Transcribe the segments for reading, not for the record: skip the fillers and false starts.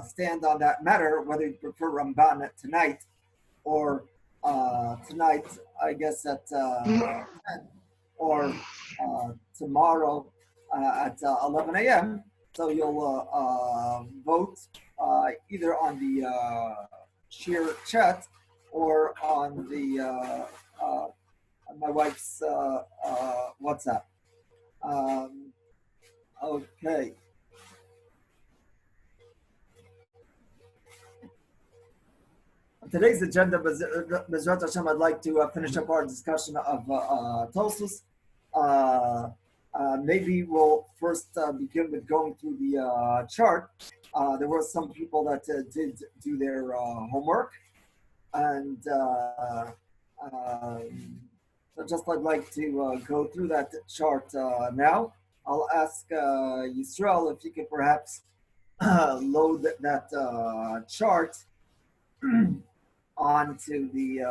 stand on that matter, whether you prefer Ramban tonight or tonight, I guess at 10, or tomorrow at 11 a.m. So you'll vote either on the Shiur chat or on the on my wife's WhatsApp. Okay. Today's agenda, Bezrat Hashem, I'd like to finish up our discussion of Tosfos. Maybe we'll first begin with going through the chart. There were some people that did do their homework, and so just I'd like to go through that chart now. I'll ask Yisrael if he could perhaps load that chart onto the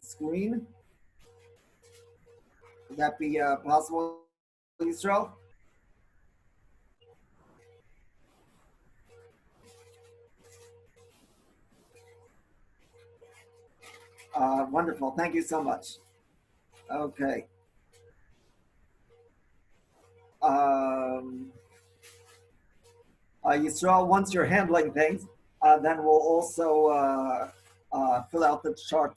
screen. Would that be possible, Yisrael? Wonderful. Thank you so much. Okay. Yisrael, once you're handling things, then we'll also fill out the chart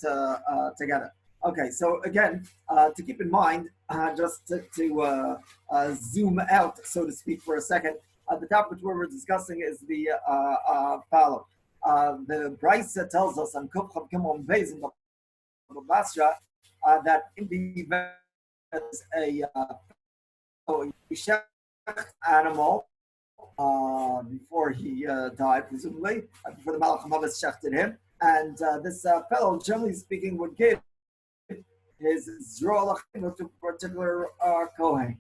together. Okay, so again, to keep in mind, just to zoom out, so to speak, for a second, the topic which we're discussing is the follow. The Brisa tells us on Kuf Chav Gimel Beis in the Basra that in the event a animal before he died, presumably, before the Malach HaMavet shechted him. And this fellow, generally speaking, would give his Zroa Lachim to a particular Kohen.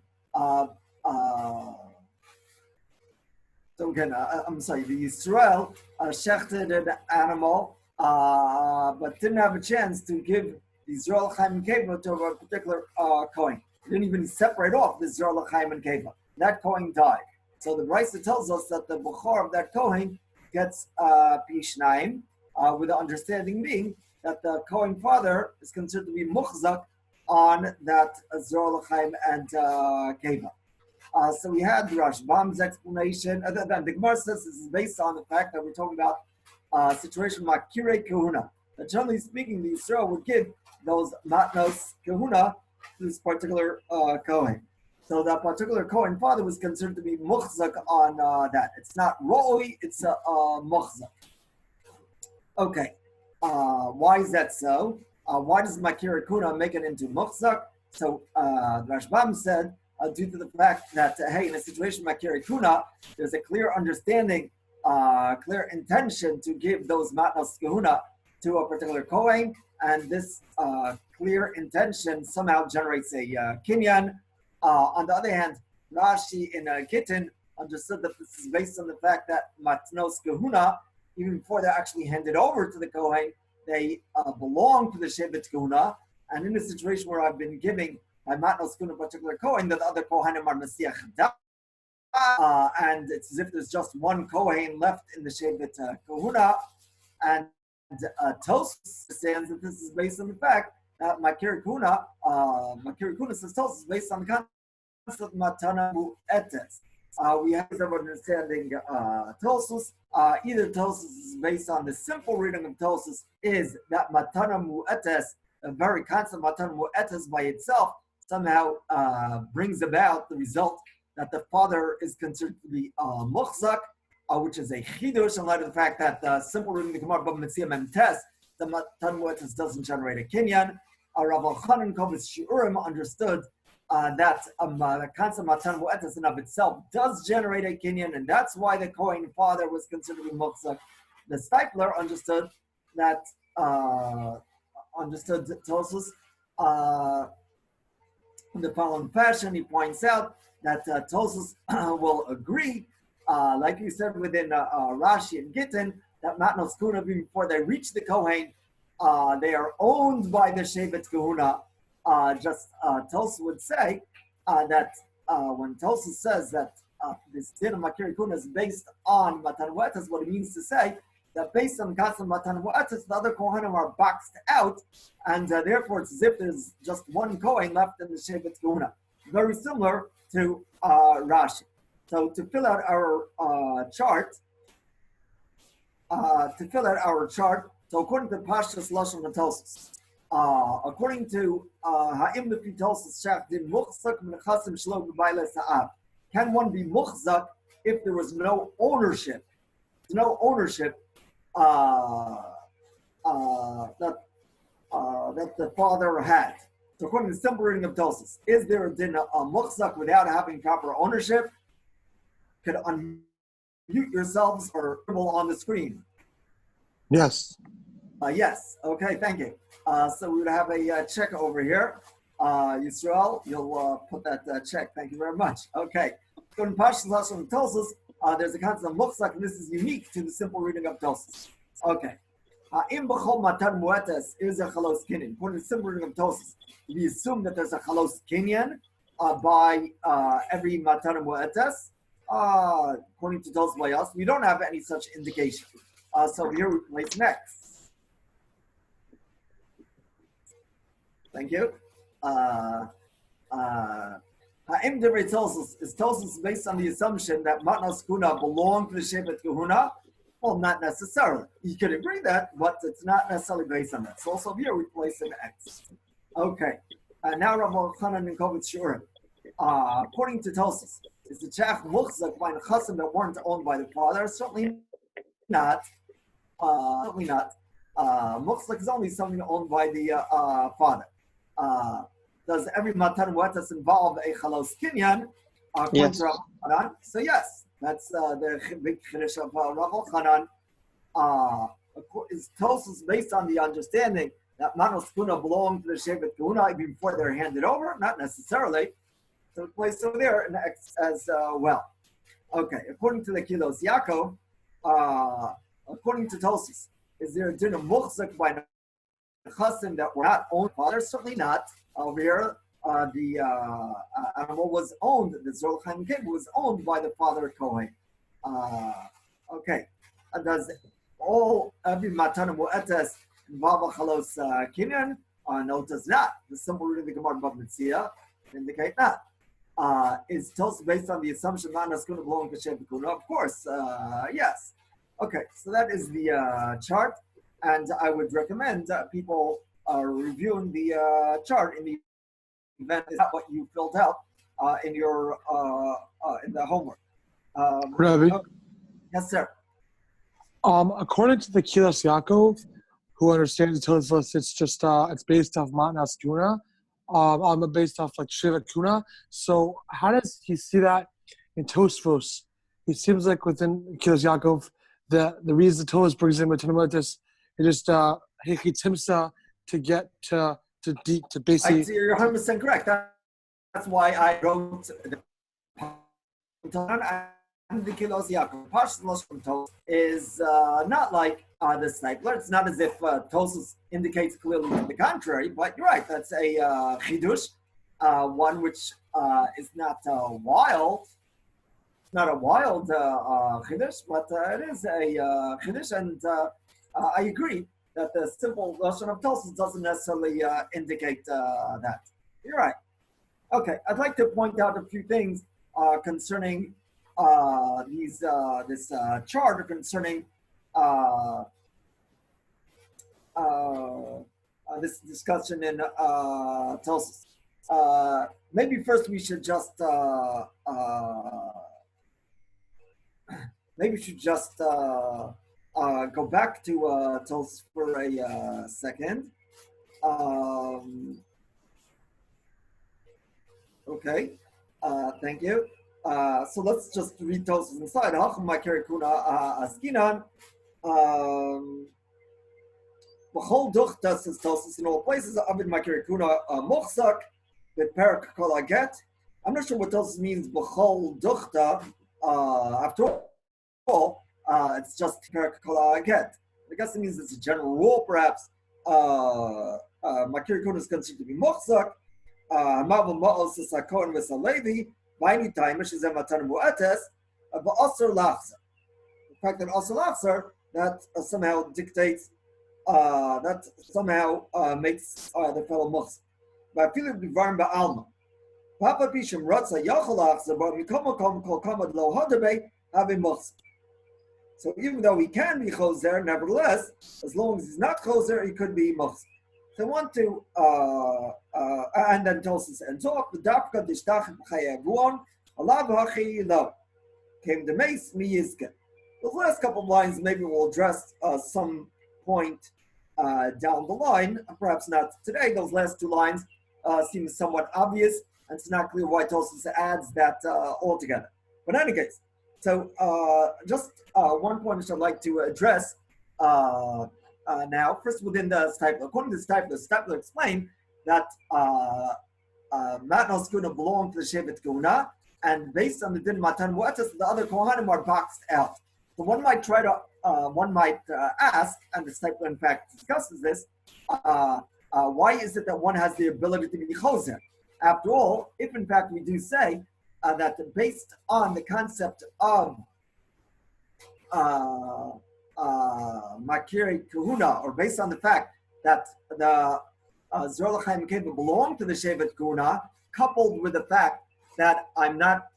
So again, I'm sorry, the Yisrael shechted an animal, but didn't have a chance to give the Zroa L'chaim and Keva to a particular Kohen. He didn't even separate off the Zroa L'chaim and Keva. That Kohen died. So the Brisa tells us that the Bukhar of that Kohen gets Pishnaim, with the understanding being that the Kohen father is considered to be Muchzak on that Zroa L'chaim and Keva. So we had Rashbam's explanation. The Gemara says this is based on the fact that we're talking about a situation like Makirei Kahuna. That generally speaking, the Yisrael would give those Matnos Kahuna to this particular Kohen. So that particular Kohen father was considered to be Muchzak on that. It's not Ro'oi, it's Muchzak. Okay, why is that so? Why does Makirei Kahuna make it into Muchzak? So Rashbam said, due to the fact that, hey, in a situation like Makirei Kahuna, there's a clear understanding, clear intention to give those Matnos Kahuna to a particular Kohen, and this clear intention somehow generates a Kinyan. On the other hand, Rashi in Gittin understood that this is based on the fact that Matnos Kahuna, even before they're actually handed over to the Kohen, they belong to the Shevet Kahuna, and in a situation where I've been giving my Matnos Kahuna particular Kohen, that the other Kohanim are Messiach and it's as if there's just one Kohen left in the Shevet Kahuna, and Tosfos understands that this is based on the fact that Makirei Kahuna says Tosfos is based on the concept of Matana Mu'etes. We have some understanding Tosfos. Either Tosfos is based on the simple reading of Tosfos is that Matana Mu'etes, the very concept of Matana Mu'etes by itself, somehow brings about the result that the father is considered to be Muchzak, which is a chidush in light of the fact that the simple reading of the Gemara Bava Metzia Memtes, the Matan Mu'etes doesn't generate a kinyan. Rav Elchanan Kovitz Shiurim understood that the concept of Matan Mu'etes in of itself does generate a kinyan, and that's why the Kohen father was considered to be Muchzak. The Stipler understood that Tosfos in the following fashion. He points out that Tosfos will agree, like you said within Rashi and Gittin, that Matnos Kahuna, before they reach the Kohen, they are owned by the Shevet Kahuna. Tosfos would say that when Tosus says that this din of Makir Kuna is based on Matan Mu'etas, what it means to say that based on the concept of Matan Mu'etas, the other Kohanim are boxed out, and therefore it's as if there's just one Kohen left in the Shevet Kuna. Very similar to Rashi. So to fill out our chart, so according to Pashas Lashon Tosus, according to Ha'im Lefi Tosus Shach Din Muchzak Mechasim Shlo B'Baile Sa'ab, can one be muchzak if there was no ownership? No ownership that the father had. So according to the simple reading of Tosus, is there a din muchzak without having proper ownership? Could unmute yourselves or on the screen. Yes. Yes. Okay. Thank you. So we would have a check over here. Yisrael, you'll put that check. Thank you very much. Okay. So in Pashas Lashon Tosus, there's a concept of muchzak, and this is unique to the simple reading of Tosus. Okay. Im b'chol matan mu'etas is a chalos kinyan. According to the simple reading of Tosus, we assume that there's a chalos kinyan by every matan mu'etas. According to Tosus by us, we don't have any such indication. So here we place next. Thank you. Ha'im Divrei Tosus, is Tosus based on the assumption that Matnas Kuna belong to the Shevet Kahuna? Well, not necessarily. You could agree that, but it's not necessarily based on that. So also here we place an X. Okay. Now Rabbi Chanan and Kovitz Shiur. According to Tosus, is the Chach Muchzak by Chasim that weren't owned by the father? Certainly not. Certainly not. Muchzak is only something owned by the father. Does every Matan Mu'etas involve a Chalos Kinyan? Yes. So yes, that's the big Chiddush of Rav Chanan. Is Tosus based on the understanding that Manos Kuna belong to the Shevet Kuna even before they're handed over? Not necessarily. So it plays over there in X as well. Okay, according to the Kilos Yaakov, according to Tosus, is there a din of muchzak by Chasim that were not owned by fathers? Certainly not. Over here, the animal was owned, the Zol Chaim Kib was owned by the father Kohen. Okay. Does every Matan Mu'etas involve a Chalos Kinyan? No, it does not. The simple reading of the Gemara Bava Metzia indicate that. Is Tosus based on the assumption that Manas Kuna belong to Shevet Kuna? Of course, yes. Okay, so that is the chart, and I would recommend people reviewing the chart in the event is not what you filled out in your in the homework. Rabbi? Okay. Yes, sir. According to the Kilos Yaakov, who understands the Tosus, it's just it's based off Matnas Kuna, based off like Shevet Kuna. So how does he see that in Tosfos? It seems like within Kilos Yaakov, the reason the Tosus brings in Matan Mu'etas is just Hikitimsa to get to basically. You're 100% correct. That's why I wrote the Kilos Yaakov. Pashas Lashon Tosus is not like the Snipler. It's not as if Tosus indicates clearly to the contrary, but you're right. That's a chidush, one which is not wild. Not a wild chiddush, but it is a chiddush, and I agree that the simple lashon of Tosus doesn't necessarily indicate that. You're right. Okay, I'd like to point out a few things concerning this chart, concerning this discussion in Tosus. Maybe first we should just go back to Tosus for a second. Okay, thank you. So let's just read Tosus inside. Hachum Makir Kuna Askinan. B'chol duchta, says Tosus, in all places, Abid Makir Kuna Mochzak, with Perak Kol Aget. I'm not sure what Tosus means, B'chol duchta. After all, it's just Perak Kol Aget. I guess it means it's a general rule, perhaps. Makir Kuna is considered to be Mochzak. Mavel Ma'os is Sakon Vesalevi. by any time, which is a matan mu'ates, but also lachzer. The fact that also lachzer, that somehow dictates, that somehow makes the fellow muhs. But feeling b'varm ba'alma. Papa Bisham Ratza Yachalach Zabar Mikomakom Kol Kamad Lo Hodabe Having Muhs. So even though he can be choser, nevertheless, as long as he's not choser, he could be muhs. So I want to, and then Tosis ends off, the Dafka Dishtach Chayavuon, Allah Hachi Lo, came the mace, mi Yizke. Those last couple of lines maybe we'll address some point down the line, perhaps not today. Those last two lines seem somewhat obvious, and it's not clear why Tosis adds that altogether. But in any case, so just one point which I'd like to address now. First, within the Stipler, according to the Stipler explained that Matnos Guna belonged to the Shevet Guna, and based on the Din Matan Mu'atas, the other Kohanim are boxed out. So one might try to, ask, and the Stipler in fact discusses this, why is it that one has the ability to be choser? After all, if in fact we do say that based on the concept of Makiri Kahuna, or based on the fact that the Zor L'Chaim Keva belong to the Shevet Kahuna, coupled with the fact that I'm not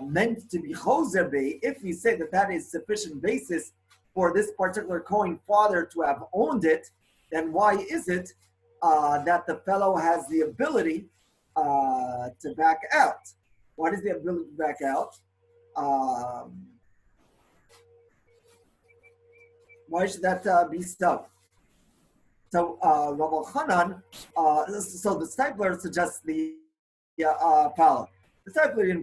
meant to be Choser Bey, if we say that that is sufficient basis for this particular Kohen father to have owned it, then why is it that the fellow has the ability to back out? What is the ability to back out? Why should that be stuck? So Rav Hanan, so the Stipler suggests the following. The Stipler in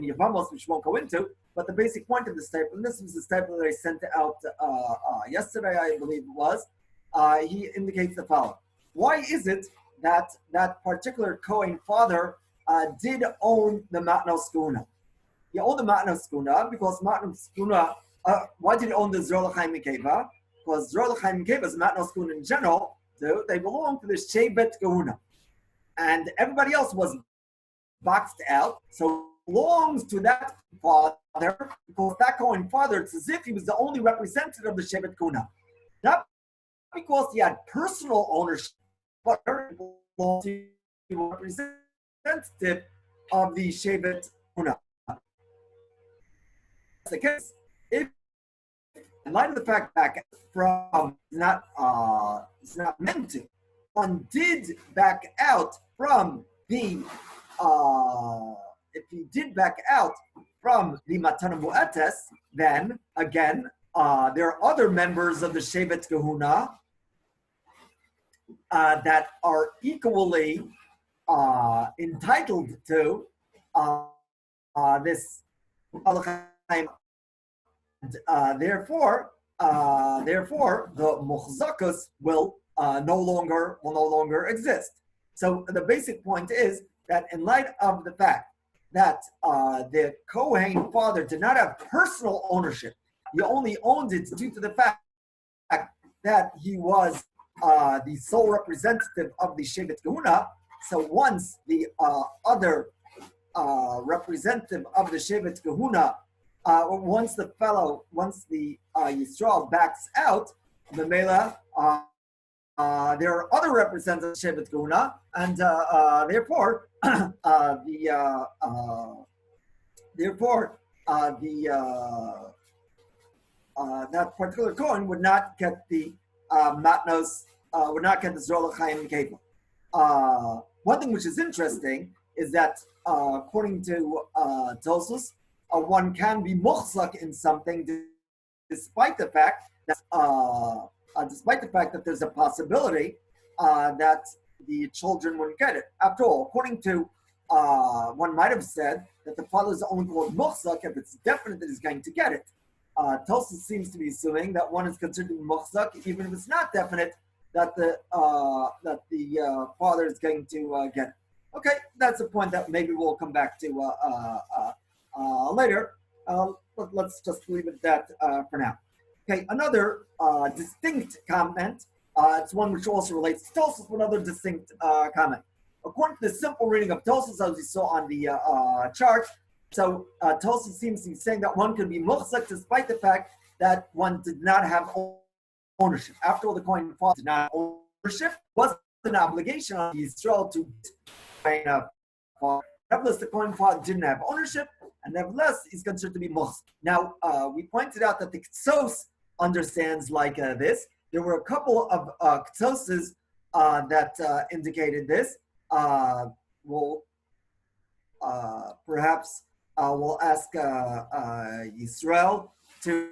Yavamos, which we won't go into, but the basic point of the Stipler, and this was the Stipler that I sent out yesterday, I believe it was, he indicates the following. Why is it that that particular Kohen father did own the Matnos Guna? He owned the Matnos Guna because Matnos Guna, why did he own the Zor L'Chaim Mikeva? Because Zor L'Chaim Mikeva is Matnos Guna in general, so they belong to the Shevet Guna. And everybody else was boxed out, so belongs to that father, because that Kohen father, it's as if he was the only representative of the Shevet Guna. Not because he had personal ownership, but belonged to the representative of the Shevet Guna. That's the case. If, in light of the fact that from it's not meant to, one did back out from the if he did back out from the Matan Mu'ates, then again there are other members of the Shevet Kahuna that are equally entitled to this. Therefore, the muhzakas will no longer exist. So the basic point is that in light of the fact that the Kohen father did not have personal ownership, he only owned it due to the fact that he was the sole representative of the Shevet Kahuna. So once the other representative of the Shevet Kahuna, once the Yisrael backs out, the Mela, there are other representatives of Shevet Kahuna, and therefore that particular Kohen would not get the matnos, would not get the Zor L'Chaim Keva. One thing which is interesting is that according to Tosus, one can be muhzak in something despite the fact that there's a possibility that the children wouldn't get it. After all, according to one might have said that the father is only called muhzak if it's definite that he's going to get it. Tosus seems to be assuming that one is considered muhzak even if it's not definite that the father is going to get it. Okay, that's a point that maybe we'll come back to later. But let's just leave it at that for now. Okay, another distinct comment. It's one which also relates to Tosus, but another distinct comment. According to the simple reading of Tosus, as we saw on the chart, So Tosfos seems to be saying that one could be muhsak despite the fact that one did not have ownership. After all, the coin father did not have ownership. Was an obligation on Yisrael to nevertheless, the coin father didn't have ownership, and nevertheless, he's considered to be muhsak. Now, we pointed out that the Ktsos understands like this. There were a couple of Ktsos that indicated this. Perhaps we'll ask Yisrael to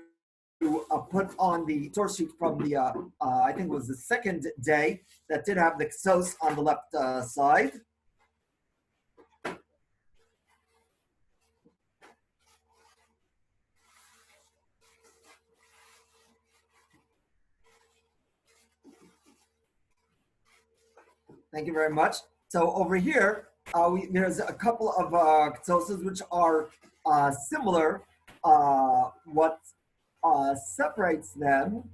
put on the source sheet from the, I think it was the second day that did have the Ksos on the left side. Thank you very much. So over here, there's a couple of Ktsos which are similar. What separates them,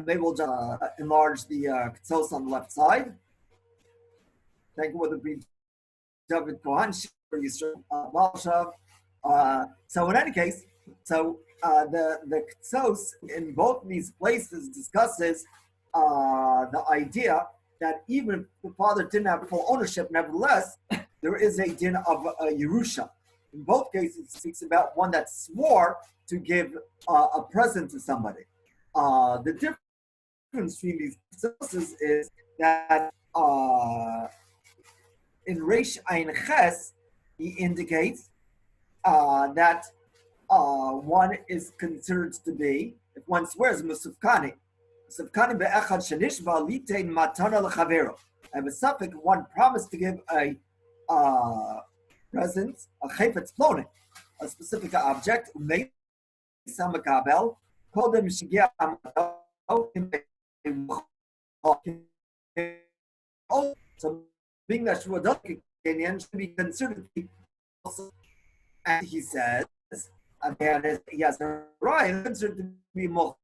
maybe we'll just enlarge the Ktsos on the left side. Thank you, whether it be David Kohan, Shiur, Yisrael, so in any case, the Ktsos in both these places discusses the idea that even if the father didn't have full ownership, nevertheless, there is a din of Yerusha. In both cases, it speaks about one that swore to give a present to somebody. The difference between these sources is that in Reish Ayin Ches, he indicates that one is considered to be, if one swears, Musufkani. Musufkani be'echad shenishba litein matana l'chavero. And a suffix, one promised to give a present, a chayfetz plonik, a specific object, so being that Shua Kenyan should be considered to be also, and he says, and he has a right considered to be more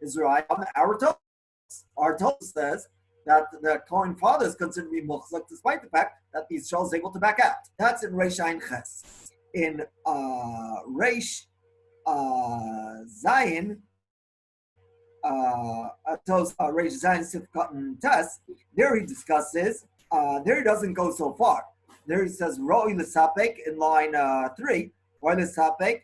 Israel. Our Torah says that the Kohen father is considered to be muhzak, despite the fact that the Yisrael is able to back out. That's in Reish Ayin Ches. In Reish Zayin, Reish Zayin Sifkat and Tes, there he discusses, there he doesn't go so far. There he says, Ro'i l'sapek in line 3, Ro'i l'sapek,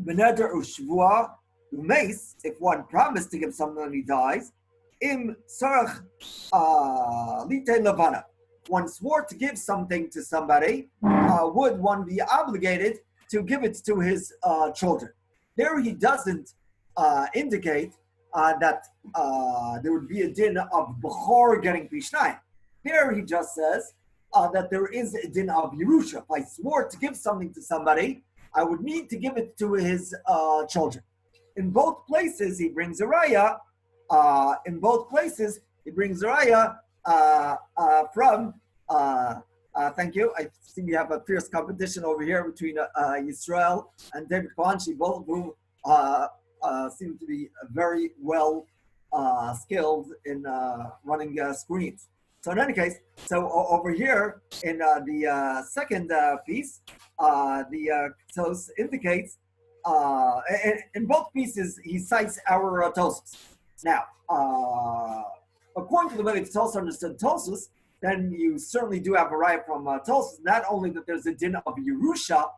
Beneder u'shvua u'meis, if one promised to give someone and he dies, im sarach lite levana. One swore to give something to somebody, would one be obligated to give it to his children? There he doesn't indicate that there would be a din of Bechor getting Pishnayim. There he just says that there is a din of Yerusha. If I swore to give something to somebody, I would need to give it to his children. In both places, he brings a raya. From, thank you. I see we have a fierce competition over here between Yisrael and David Kohanchi, both of whom seem to be very well skilled in running screens. So in any case, over here in the second piece, the Tos indicates, in both pieces, he cites our Tosfos. Now, according to the way the Tos understood Tosfos, then you certainly do have a right from Tosfos, not only that there's a din of Yerusha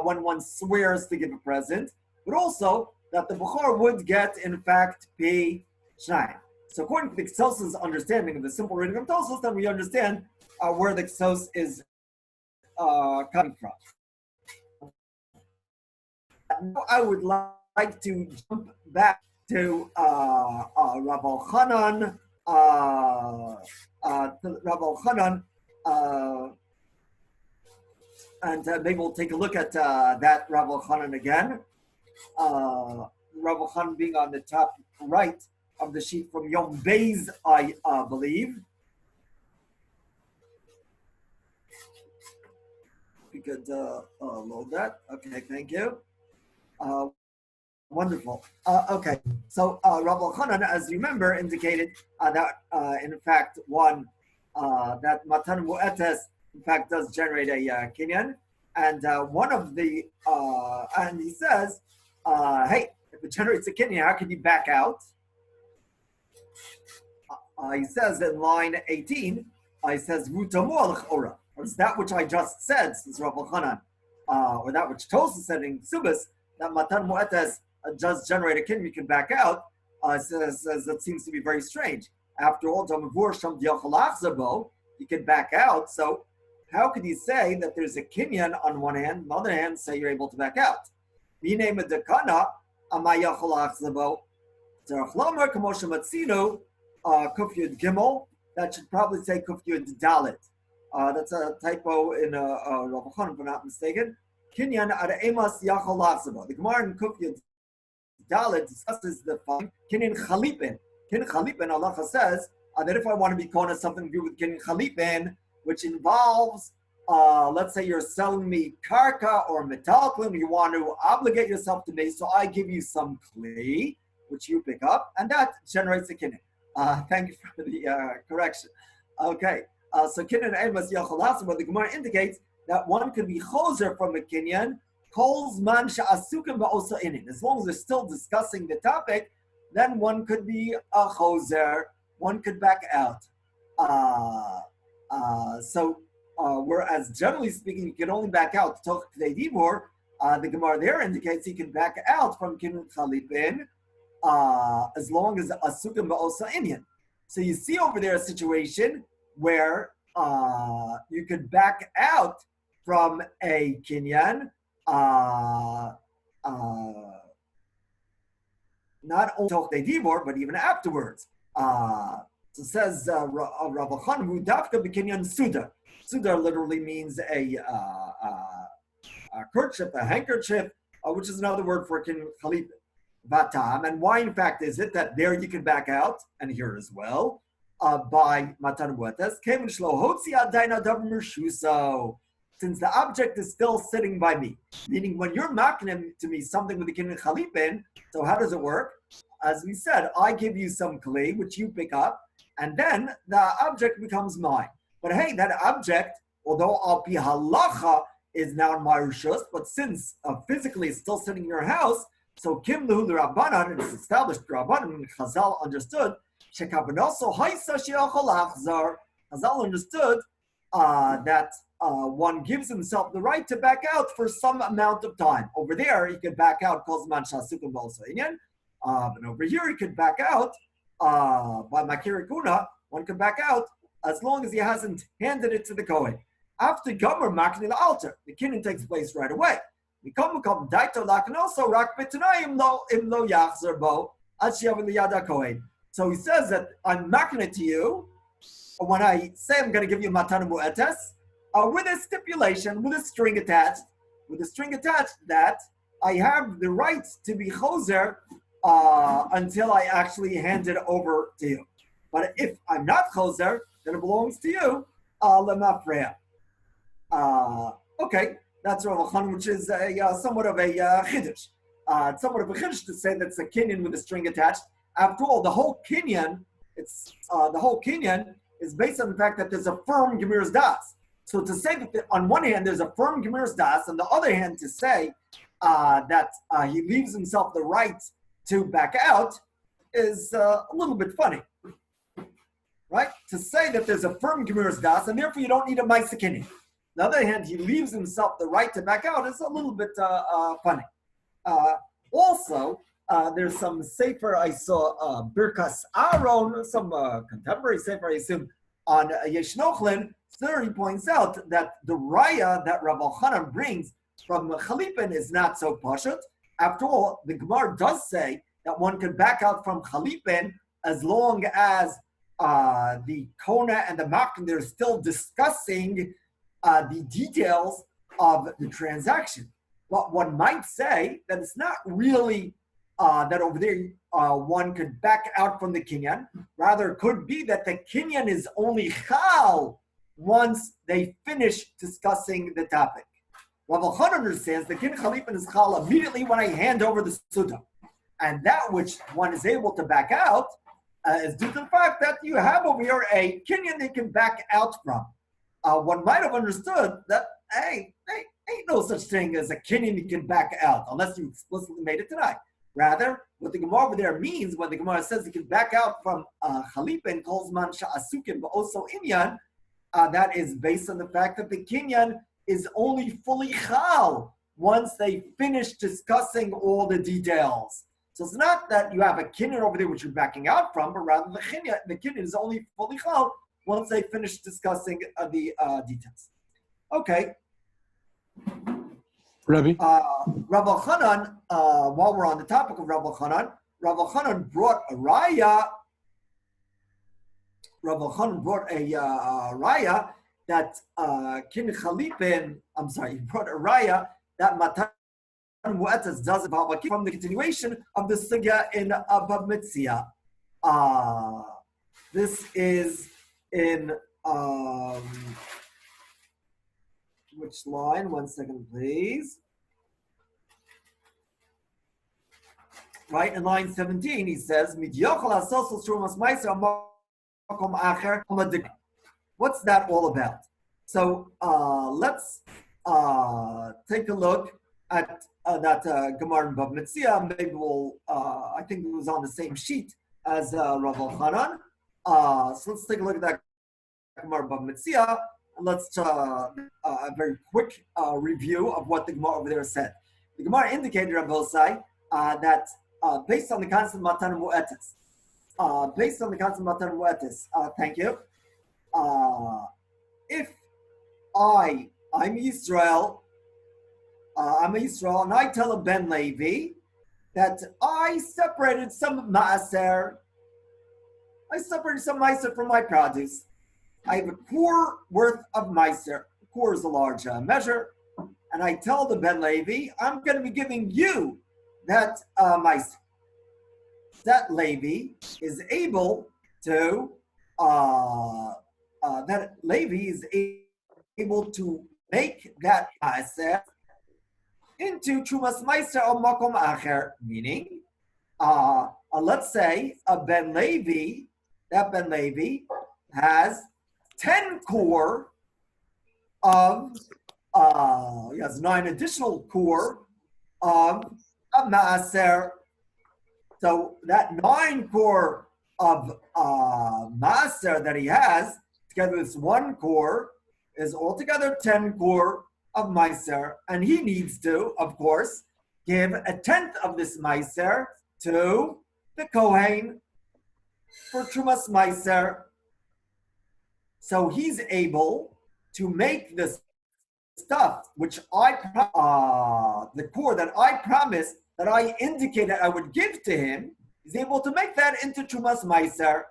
when one swears to give a present, but also that the Bechor would get, in fact, pay Shnayim. So according to the Ktsos' understanding of the simple reading of Tosfos, then we understand where the Ktsos is coming from. Now I would like to jump back to Rav Elchanan, and maybe we'll take a look at that Rav Elchanan again. Rav Elchanan being on the top right of the sheet from Yom Beis, I believe. If you could load that. Okay, thank you. Wonderful. Okay, so Rav Elchanan, as you remember, indicated that in fact one that Matan Mu'etes in fact, does generate a kinyan. And one of the, and he says, hey, if it generates a kinyan, how can you back out? He says in line 18, he says, or is that which I just said, says Rav Chanan, or that which Tosa said in Subas, that Matan Mu'etes does generate a kinyan, you can back out, says that seems to be very strange. After all, you can back out. So how could you say that there's a kinyan on one hand, on the other hand, say you're able to back out? Kufyud Gimel, that should probably say Kufyud Dalit. That's a typo in Rav Chanan, if I'm not mistaken. Kinyan ad emas yachol lachzabo. The Gemara in Kufyud Dalit discusses the following. Kinyan Chalipin. Kinyan Chalipin, Allah says that if I want to be called as something to do with Kinyan Chalipin, which involves, let's say you're selling me karka or metalklin, you want to obligate yourself to me, so I give you some kli, which you pick up, and that generates a kinyan. Thank you for the correction. Okay, so kinyan emas yachol lachzabo. The Gemara indicates that one could be choser from a kinyan, Kol's man sha'asukim ba'osa inin. As long as they're still discussing the topic, then one could be a choser, one could back out. Whereas generally speaking, you can only back out toch k'dei dibur. The Gemara there indicates you can back out from kinyan chalipin as long as asukim ba'osa inin. So you see over there a situation where you could back out from a kinyan, not only Tochdei Dibor, but even afterwards. So it says Rav Chanan, Dafka b'kinyan Suda. Suda literally means a kerchief, a handkerchief, which is another word for kinyan chalipin. Vatam, and why in fact is it that there you can back out, and here as well, by Matan Mu'etes, Kevin Shlo Hotzi Adaina Davar Mershuso. Since the object is still sitting by me, meaning when you're marking to me something with the kinyan chalipin, so how does it work? As we said, I give you some clay, which you pick up, and then the object becomes mine. But hey, that object, although al pi halacha is now in my rishus, but since physically it's still sitting in your house, so kim lehu l'Rabbanan, and it's established Rabbanan, and Chazal understood, shekabanoso haisa she'achol achzar. Chazal understood that one gives himself the right to back out for some amount of time. Over there, he could back out kozman shasukim b'osa inyan, and over here he could back out by makir kuna. One could back out as long as he hasn't handed it to the Kohen. After Gomer makni altar, the kinyan takes place right away. So he says that I'm marking it to you when I say I'm going to give you matana mu'etes, with a stipulation, with a string attached, that I have the right to be choser until I actually hand it over to you. But if I'm not choser, then it belongs to you, lemafreya. Okay. That's Rav Chanan, which is somewhat of a chiddush. It's somewhat of a chiddush to say that it's a kinyan with a string attached. After all, the whole kinyan is based on the fact that there's a firm gemiras das. So to say that on one hand there's a firm gemiras das, on the other hand to say that he leaves himself the right to back out is a little bit funny, right? To say that there's a firm gemiras das, and therefore you don't need a ma'aseh kinyan. On the other hand, he leaves himself the right to back out. It's a little bit funny. Also, there's some sefer I saw, Birkas Aaron, some contemporary sefer I assume, on Yaish Nochlin. There he points out that the raya that Rav Chanan brings from Chalipin is not so pashut. After all, the Gemara does say that one can back out from Chalipin as long as the Kona and the Makan, they're still discussing the details of the transaction. But one might say that it's not really that over there one could back out from the kinyan. Rather, it could be that the kinyan is only chal once they finish discussing the topic. Rav Chanan understands the kinyan chalipin is chal immediately when I hand over the suda. And that which one is able to back out is due to the fact that you have over here a kinyan they can back out from. one might have understood that, hey, ain't no such thing as a kinyan you can back out, unless you explicitly made it tonight. Rather, what the Gemara over there means when the Gemara says you can back out from Chalipin, Kolzman Sha'asukin, but also Inyan, that is based on the fact that the kinyan is only fully chal once they finish discussing all the details. So it's not that you have a kinyan over there which you're backing out from, but rather the kinyan is only fully chal once they finish discussing the details. Okay. Rabbi? Rav Elchanan, while we're on the topic of Rav Elchanan brought a raya. Rav Elchanan brought a raya that kin chalipin. I'm sorry, he brought a raya that matan mu'etas does about from the continuation of the sugya in Bab Metzia. This is in which line? 1 second, please. Right in line 17, he says, what's that all about? So let's take a look at that Gemara in Bab Metzia. Maybe we'll, I think it was on the same sheet as Rav Elchanan. So let's take a look at that Gemara in Bab Metzia. Let's a very quick review of what the Gemara over there said. The Gemara indicated, Rabbi Hosai, that based on the concept of Matan Mu'etes, thank you. If I'm Yisrael, and I tell a Ben Levi that I separated some maaser from my produce. I have a core worth of meiser. Core is a large measure, and I tell the Ben Levi, I'm going to be giving you that meiser. That Levi is able to make that meiser into Chumas Meiser or Makom Acher, meaning, let's say a Ben Levi, that Ben Levi has 10 core of, he has 9 additional core of a Maaser. So that 9 core of Maaser that he has, together with 1 core, is altogether 10 core of Meiser, and he needs to, of course, give 1/10 of this Meiser to the Kohen for Trumas Meiser. So he's able to make this stuff, which the core that I promised, that I indicated I would give to him, he's able to make that into Trumas Meiser.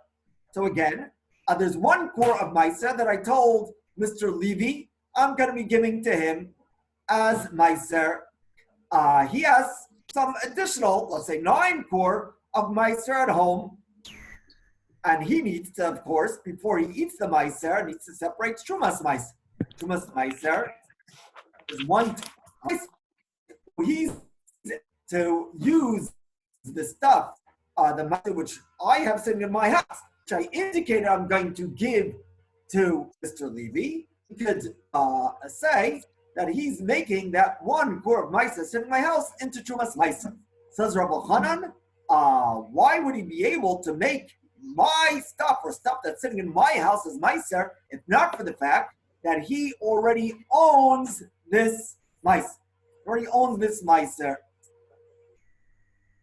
So again, there's 1 core of Meiser that I told Mr. Levy I'm going to be giving to him as Meiser. He has some additional, let's say 9 core of Meiser at home. And he needs to, of course, before he eats the Meiser, needs to separate Trumas Meiser. Trumas Meiser is 1. He's to use the stuff, the Meiser which I have sitting in my house, which I indicated I'm going to give to Mr. Levy. He could say that he's making that 1 core of Meiser sitting in my house into Trumas Meiser. Says Rabbi Hanan, why would he be able to make my stuff or stuff that's sitting in my house as Meiser, if not for the fact that he already owns this Meiser? Already owns this Meiser.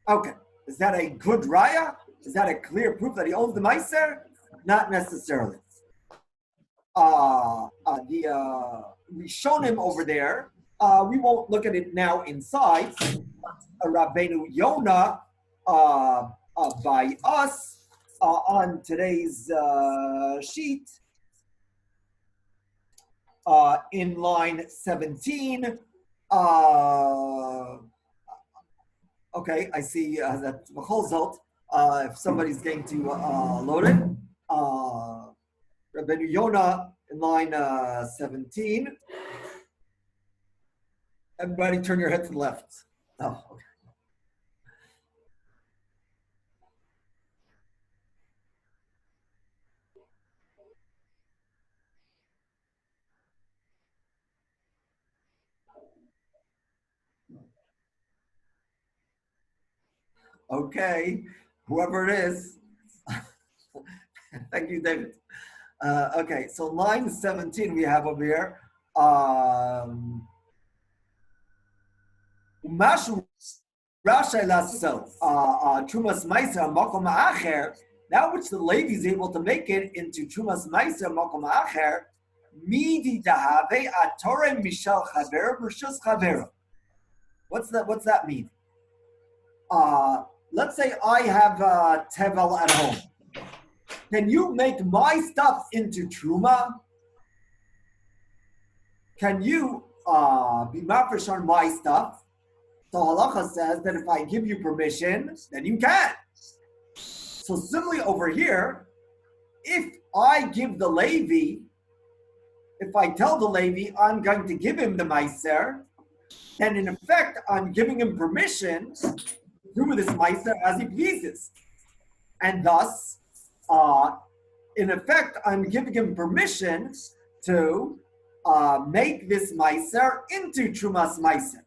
Okay, is that a good raya? Is that a clear proof that he owns the Meiser? Not necessarily. The Rishonim over there, we won't look at it now inside. Rabbeinu Yonah by us on today's sheet in line 17. Okay, I see that B'chol Zot, if somebody's going to load it. Rabbeinu Yonah in line 17. Everybody turn your head to the left. Oh, okay. Okay, whoever it is. Thank you, David. Okay, so line 17 we have over here. Mashu Rashay Lasso, Trumas Maisa Makom Acher, that which the lady is able to make it into Trumas Maisa Makom Acher, Midi Dahave Atore Michel Chaver Rishus Chaver. What's that mean? Let's say I have Tevel at home. Can you make my stuff into Truma? Can you be mafresh on my stuff? So halacha says that if I give you permission, then you can. So similarly over here, if I give the Levi, if I tell the Levi I'm going to give him the Meiser, then in effect I'm giving him permission to do with this Meiser as he pleases. And thus, in effect, I'm giving him permission to make this Meiser into Trumas Meiser.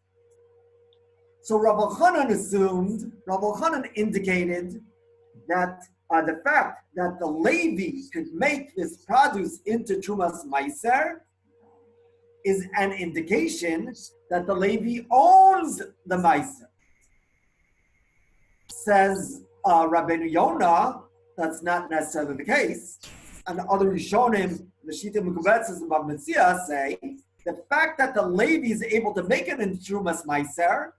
So Rav Elchanan indicated that the fact that the Levi could make this produce into Trumas Meiser is an indication that the Levi owns the Meiser. Says Rabbeinu Yonah, that's not necessarily the case. And other Rishonim, the Shita Mekubetzes and Bab Metzia say, the fact that the Levi is able to make it into Trumas Meiser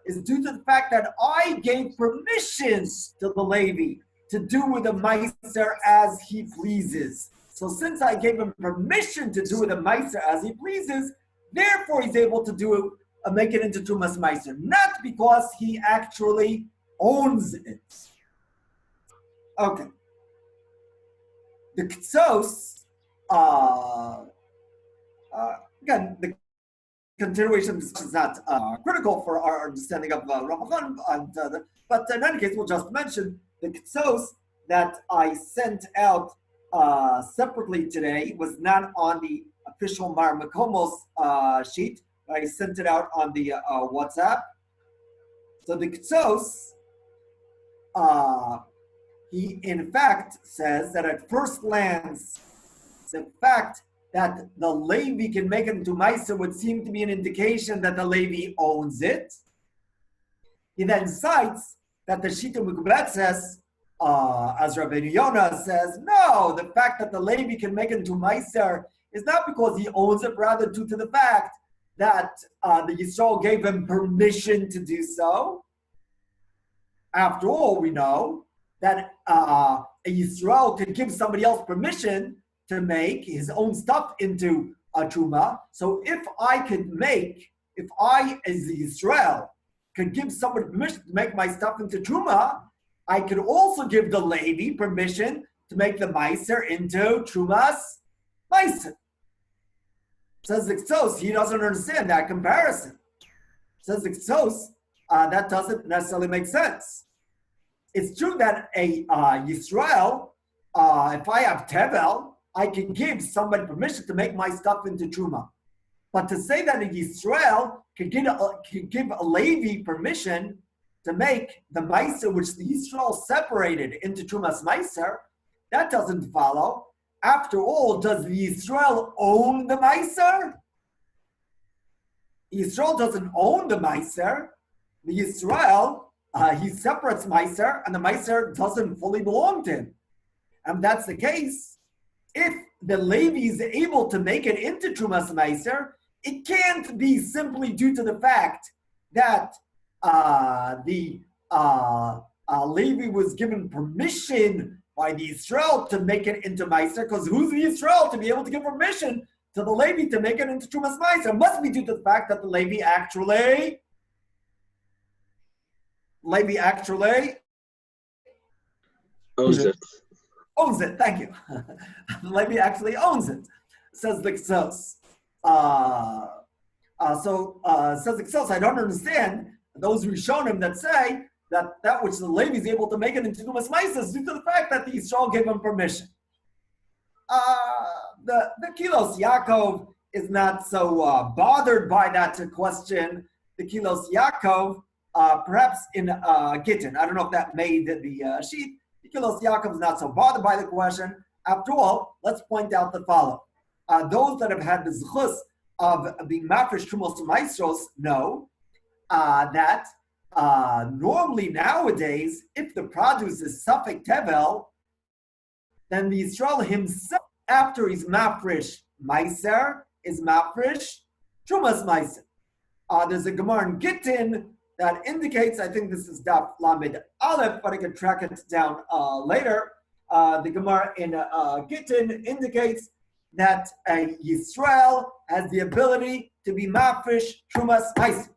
is due to the fact that I gave permission to the Levi to do with the Meiser as he pleases. So since I gave him permission to do with the Meiser as he pleases, therefore he's able to do it, make it into Trumas Meiser, not because he actually owns it. Okay. The Ktsos, again, the continuation is not critical for our understanding of Ramadan, but in any case, we'll just mention the Ktsos that I sent out separately today was not on the official Mar Makomos sheet. I sent it out on the WhatsApp. So the Ktsos, he in fact says that at first glance, the fact that the Levi can make it into Meiser would seem to be an indication that the Levi owns it. He then cites that the Shita Mekubet says, as Rabbeinu Yonah says, no, the fact that the Levi can make it into Meiser is not because he owns it, rather due to the fact that the Yisrael gave him permission to do so. After all, we know that a Yisrael could give somebody else permission to make his own stuff into a Truma. So if I, as Yisrael, could give somebody permission to make my stuff into Truma, I could also give the Levi permission to make the Meiser into Trumas Meiser. Says the Ktsos, he doesn't understand that comparison. Says the Ktsos, that doesn't necessarily make sense. It's true that a Yisrael, if I have Tevel, I can give somebody permission to make my stuff into Truma. But to say that a Yisrael could give a Levi permission to make the Meiser, which the Yisrael separated into Trumas Meiser, that doesn't follow. After all, does the Yisrael own the Meiser? Yisrael doesn't own the Meiser. The Yisrael, he separates Meiser, and the Meiser doesn't fully belong to him. And that's the case. If the Levi is able to make it into Trumas Meiser, it can't be simply due to the fact that the Levi was given permission by the Yisrael to make it into Meiser, because who's the Yisrael to be able to give permission to the Levi to make it into Trumas Meiser? It must be due to the fact that the Levi actually owns it. Owns it, thank you. Levi actually owns it, says the Ktsos. Says the Ktsos, I don't understand those Rishonim that say that which the Levi is able to make it into Trumas Meiser is due to the fact that the Yisrael gave him permission. The Kilos Yaakov is not so bothered by that question. The Kilos Yaakov perhaps in Gittin. I don't know if that made the sheet. Kilos Yaakov is not so bothered by the question. After all, let's point out the following. Those that have had the zchus of being mafresh trumos maestros know that normally nowadays, if the produce is suffix tevel, then the Yisrael himself, after he's mafresh meiser, is mafresh trumas meiser. There's a Gemara in Gittin that indicates, I think this is Daf Lamed Aleph, but I can track it down later. The Gemara in Gittin indicates that Yisrael has the ability to be mafresh trumas meiser.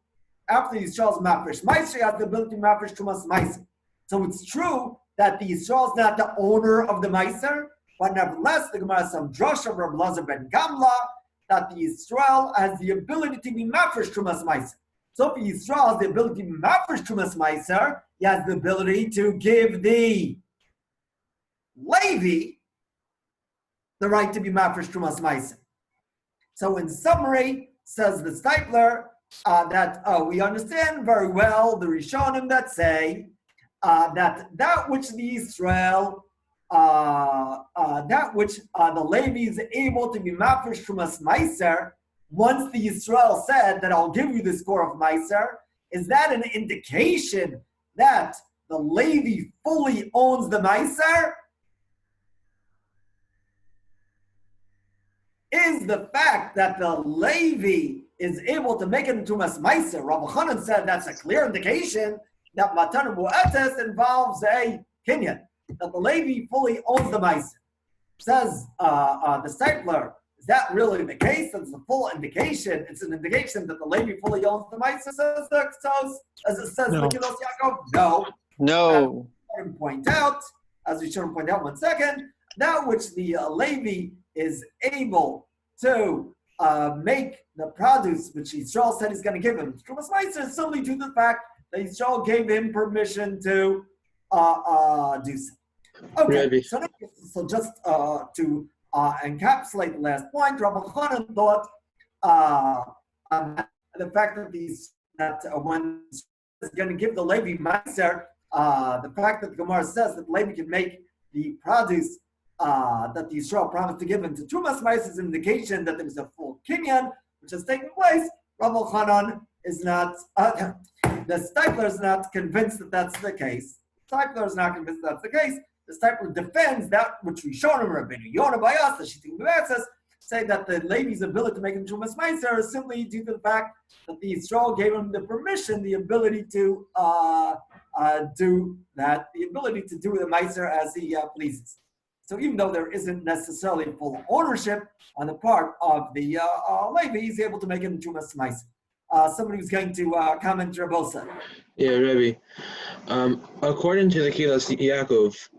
After Yisrael's mafresh meiser, he has the ability to mafresh trumas meiser. So it's true that the Yisrael is not the owner of the meiser, but nevertheless, the Gemara has some drush of Rabbi Lazar ben Gamla that the Yisrael has the ability to be mafresh trumas meiser. So if Yisrael has the ability to be mafresh trumas meiser, he has the ability to give the Levi the right to be mafresh trumas meiser. So in summary, says the Stipler, that we understand very well the Rishonim that say that which the Israel, that which the Levi is able to be mafresh trumas meiser, once the Yisrael said that I'll give you the score of meiser, is that an indication that the Levi fully owns the meiser? Is the fact that the Levi is able to make it into Tumas Meiser? Rabbi Chanan said that's a clear indication that Matan Mu'etes involves a Kinyan, that the Levi fully owns the Meiser. Says the Stipler, is that really the case? That's a full indication. It's an indication that the Levi fully owns the Meiser, says the Ktos, as it says No. the Kilos Yaakov. No. No. As we point out, one second, that which the Levi is able to make the produce which Yisrael said he's going to give him. Trumas Meiser is simply due to the fact that Yisrael gave him permission to do so. Okay, so just to encapsulate the last point, Rabbi Chanan thought the fact that when he's going to give the Levi Meiser, the fact that the Gemara says that Levi can make the produce that the Yisrael promised to give him to Trumas Meiser is an indication that there is a full kinyan which has taken place. Rabbi Chanan is not, the Stipler is not convinced that that's the case. Stipler is not convinced that's the case. The Stipler defends that which we showed him, Rabbeinu Yonah by us, the Shittim Be'etzes, say that the Levi's ability to make him Trumas Meiser is simply due to the fact that the Yisrael gave him the permission, the ability to do that, the ability to do the Meiser as he pleases. So even though there isn't necessarily full ownership on the part of the Levi, he's able to make it into Trumas Meiser. Somebody who's going to comment, Rabosa. Yeah, Rebbe. According to the Kilas Yaakov,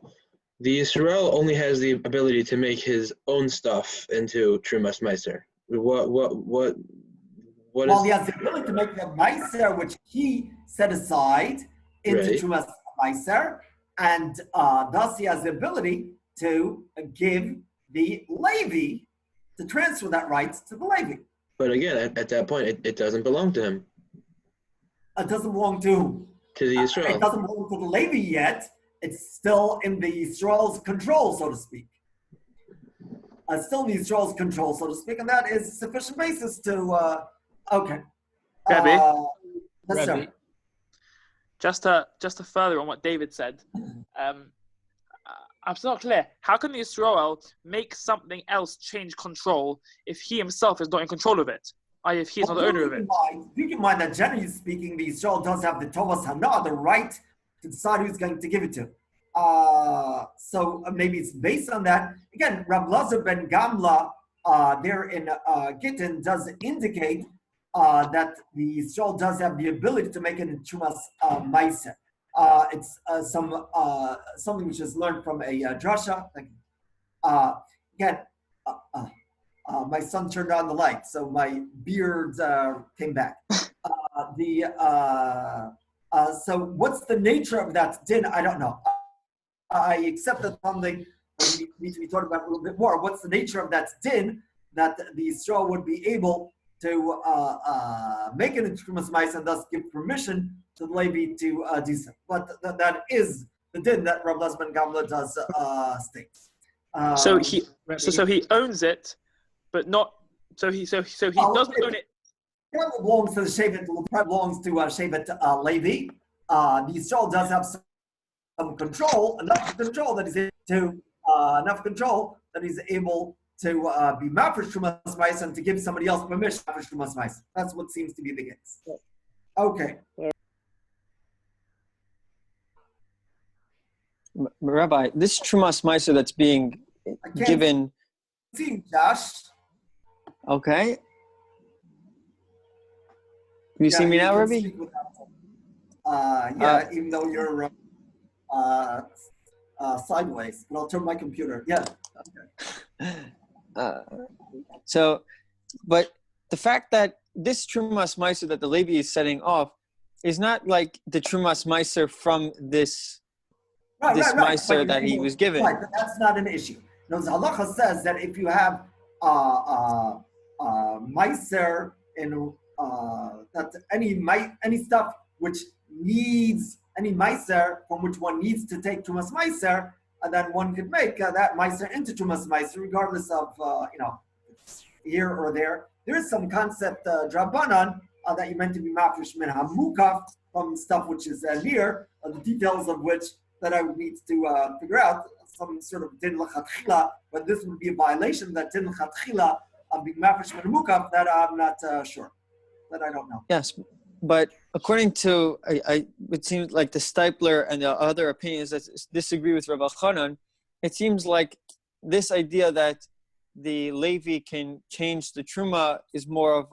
the Yisrael only has the ability to make his own stuff into Trumas Meiser. What Well, is? he has the ability to make the Meiser, which he set aside, into Right. Trumas Meiser, and thus he has the ability to give the Levi, to transfer that right to the Levi. But again, at that point, it doesn't belong to him, It doesn't belong to to the It Yisrael. doesn't belong to the Levi yet. It's still in the Yisrael's control, so to speak. Still in the Yisrael's control, so to speak, and that is sufficient basis to, okay. Rabbi? Yes, Rabbi? sir. Just to further on what David said, I'm still not clear. How can the Israel make something else change control if he himself is not in control of it? If he is not the owner of it? Keep in mind that generally speaking, the Israel does have the Tovas Hana, the right to decide who's going to give it to. So maybe it's based on that. Again, Rab Lazar ben Gamla there in Gittin does indicate that the Israel does have the ability to make it in Chumas Meiser. It's something which is learned from a drasha. Again, my son turned on the light, so my beard came back. So what's the nature of that din? I don't know. I accept that something needs to be talked about a little bit more. What's the nature of that din that the Yisrael would be able to make it into Trumas Ma'aser and thus give permission to the Levi to do so. But that is the din that Rav Lesman Gamla does state. So he owns it, but not. So he doesn't own it. It belongs to the Shevet. It belongs to Shevet Levi. The Yisrael does have some control, enough control that he's able to be mafresh Trumas Ma'aser and to give somebody else permission to mafresh Trumas Ma'aser. That's what seems to be the case. Okay. Rabbi, this Trumas Ma'aser that's being given. See, Josh. Okay. Can you see me now, Rabbi? Even though you're sideways, but I'll turn my computer. Yeah. Okay. But the fact that this Trumas Ma'aser that the Levi is setting off is not like the Trumas Ma'aser from this Ma'aser that he was given. Right, but that's not an issue. No, the halacha says that if you have Ma'aser in that any stuff which needs any Ma'aser from which one needs to take Trumas Ma'aser, and then one could make that Ma'aser into Trumas Ma'aser, regardless of here or there. There is some concept drabanan that you meant to be mafresh min hamukaf from stuff which is near, the details of which that I would need to figure out some sort of din l'chatchila, but this would be a violation that din l'chatchila of being mafresh min hamukaf. That I'm not sure. That I don't know. Yes, but according to it seems like the Stipler and the other opinions that disagree with Rabbi Chanan, it seems like this idea that the Levi can change the Truma is more of